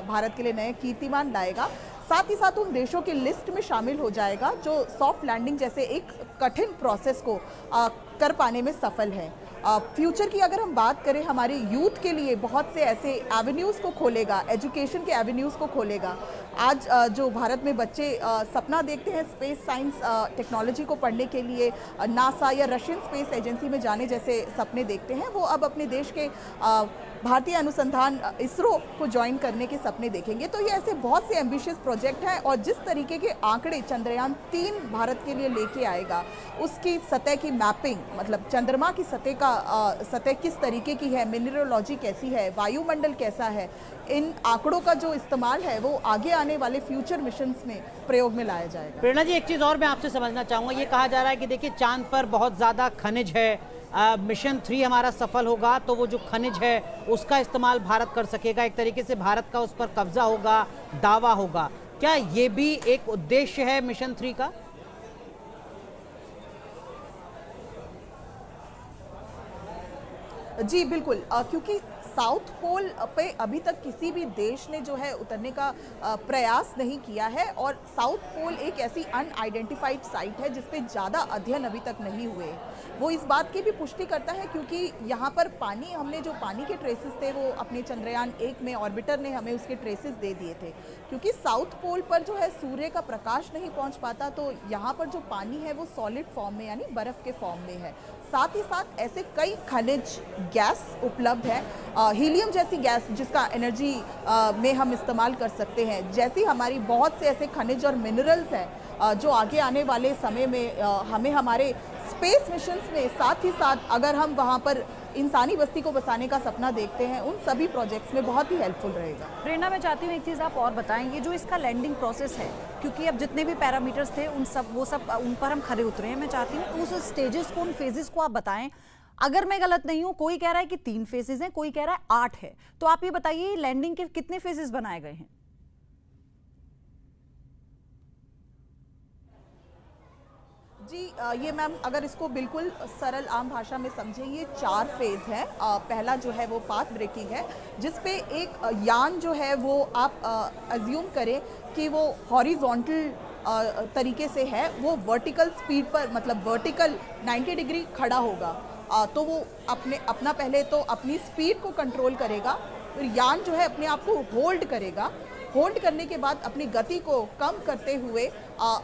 भारत के लिए नए कीर्तिमान लाएगा। साथ ही साथ उन देशों की लिस्ट में शामिल हो जाएगा जो सॉफ्ट लैंडिंग जैसे एक कठिन प्रोसेस को कर पाने में सफल है। फ्यूचर की अगर हम बात करें, हमारे यूथ के लिए बहुत से ऐसे एवेन्यूज़ को खोलेगा, एजुकेशन के एवेन्यूज़ को खोलेगा। आज जो भारत में बच्चे सपना देखते हैं स्पेस साइंस टेक्नोलॉजी को पढ़ने के लिए, नासा या रशियन स्पेस एजेंसी में जाने जैसे सपने देखते हैं, वो अब अपने देश के भारतीय अनुसंधान इसरो को ज्वाइन करने के सपने देखेंगे। तो ये ऐसे बहुत से एम्बिशियस प्रोजेक्ट हैं और जिस तरीके के आंकड़े चंद्रयान 3 भारत के लिए लेके आएगा, उसकी सतह की मैपिंग, मतलब चंद्रमा की सतह किस तरीके की है, मिनरलॉजी कैसी है, वायुमंडल कैसा है, इन आंकड़ों का जो इस्तेमाल है वो आगे आने वाले फ्यूचर मिशंस में प्रयोग में लाया जाएगा। प्रेरणा जी, एक चीज़ और मैं आपसे समझना चाहूँगा। ये कहा जा रहा है कि देखिए चांद पर बहुत ज़्यादा खनिज है, मिशन 3 हमारा सफल होगा तो वो जो खनिज है उसका इस्तेमाल भारत कर सकेगा, एक तरीके से भारत का उस पर कब्जा होगा, दावा होगा। क्या ये भी एक उद्देश्य है मिशन 3 का? जी बिल्कुल, क्योंकि साउथ पोल पे अभी तक किसी भी देश ने जो है उतरने का प्रयास नहीं किया है और साउथ पोल एक ऐसी अनआइडेंटिफाइड साइट है जिस पे ज़्यादा अध्ययन अभी तक नहीं हुए। वो इस बात की भी पुष्टि करता है क्योंकि यहाँ पर पानी, हमने जो पानी के ट्रेसेस थे वो अपने चंद्रयान 1 में ऑर्बिटर ने हमें उसके ट्रेसेस दे दिए थे। क्योंकि साउथ पोल पर जो है सूर्य का प्रकाश नहीं पहुँच पाता, तो यहाँ पर जो पानी है वो सॉलिड फॉर्म में यानी बर्फ़ के फॉर्म में है। साथ ही साथ ऐसे कई खनिज गैस उपलब्ध है, हीलियम जैसी गैस जिसका एनर्जी में हम इस्तेमाल कर सकते हैं। जैसी हमारी बहुत से ऐसे खनिज और मिनरल्स हैं जो आगे आने वाले समय में हमें हमारे स्पेस मिशंस में, साथ ही साथ अगर हम वहाँ पर इंसानी बस्ती को बसाने का सपना देखते हैं, उन सभी प्रोजेक्ट्स में बहुत ही हेल्पफुल रहेगा। प्रेरणा, मैं चाहती हूँ एक चीज़ आप और बताएं, ये जो इसका लैंडिंग प्रोसेस है, क्योंकि अब जितने भी पैरामीटर्स थे वो सब उन पर हम खरे उतरे हैं। मैं चाहती हूँ उस स्टेजेस को, उन फेजेस को आप बताएं। अगर मैं गलत नहीं हूँ, कोई कह रहा है कि 3 फेजेस हैं, कोई कह रहा है 8 है, तो आप ये बताइए लैंडिंग के कितने फेजेस बनाए गए हैं? जी ये मैम, अगर इसको बिल्कुल सरल आम भाषा में समझें, ये 4 फेज़ हैं। पहला जो है वो पाथ ब्रेकिंग है, जिस पे एक यान जो है वो आप अज्यूम करें कि वो हॉरिजॉन्टल तरीके से है, वो वर्टिकल स्पीड पर, मतलब वर्टिकल 90 डिग्री खड़ा होगा। तो वो अपना पहले तो अपनी स्पीड को कंट्रोल करेगा, फिर यान जो है अपने आप को होल्ड करेगा। होल्ड करने के बाद अपनी गति को कम करते हुए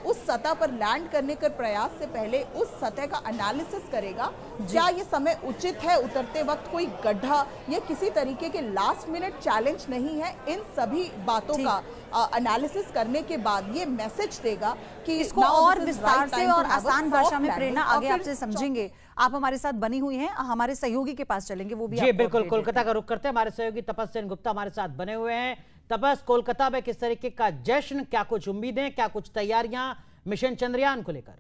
उस सतह पर लैंड करने के प्रयास से पहले उस सतह का एनालिसिस करेगा। क्या ये समय उचित है, उतरते वक्त कोई गड्ढा या किसी तरीके के लास्ट मिनट चैलेंज नहीं है, इन सभी बातों का एनालिसिस करने के बाद ये मैसेज देगा कि इसको और विस्तार से और आसान भाषा में प्रेरणा आगे आपसे समझेंगे। आप हमारे साथ बनी हुई हैं, हमारे सहयोगी के पास चलेंगे, वो भी जी बिल्कुल। कोलकाता का रुख करते हैं, हमारे सहयोगी तपस सेन गुप्ता हमारे साथ बने हुए हैं। तपस, कोलकाता में किस तरीके का जश्न, क्या कुछ उम्मीदें, क्या कुछ तैयारियां मिशन चंद्रयान को लेकर?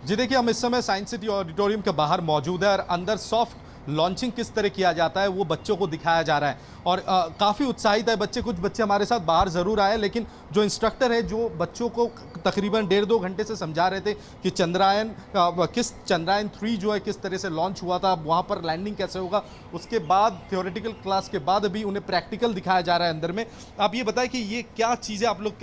जी देखिए, हम इस समय साइंस सिटी ऑडिटोरियम के बाहर मौजूद है और अंदर सॉफ्ट लॉन्चिंग किस तरह किया जाता है वो बच्चों को दिखाया जा रहा है और काफ़ी उत्साहित है बच्चे। कुछ बच्चे हमारे साथ बाहर ज़रूर आए, लेकिन जो इंस्ट्रक्टर है जो बच्चों को तकरीबन 1.5-2 घंटे से समझा रहे थे कि चंद्रयान 3 जो है किस तरह से लॉन्च हुआ था, वहाँ पर लैंडिंग कैसे होगा, उसके बाद थ्योरेटिकल क्लास के बाद अभी उन्हें प्रैक्टिकल दिखाया जा रहा है अंदर में। आप ये बताएं कि ये क्या चीज़ें आप लोग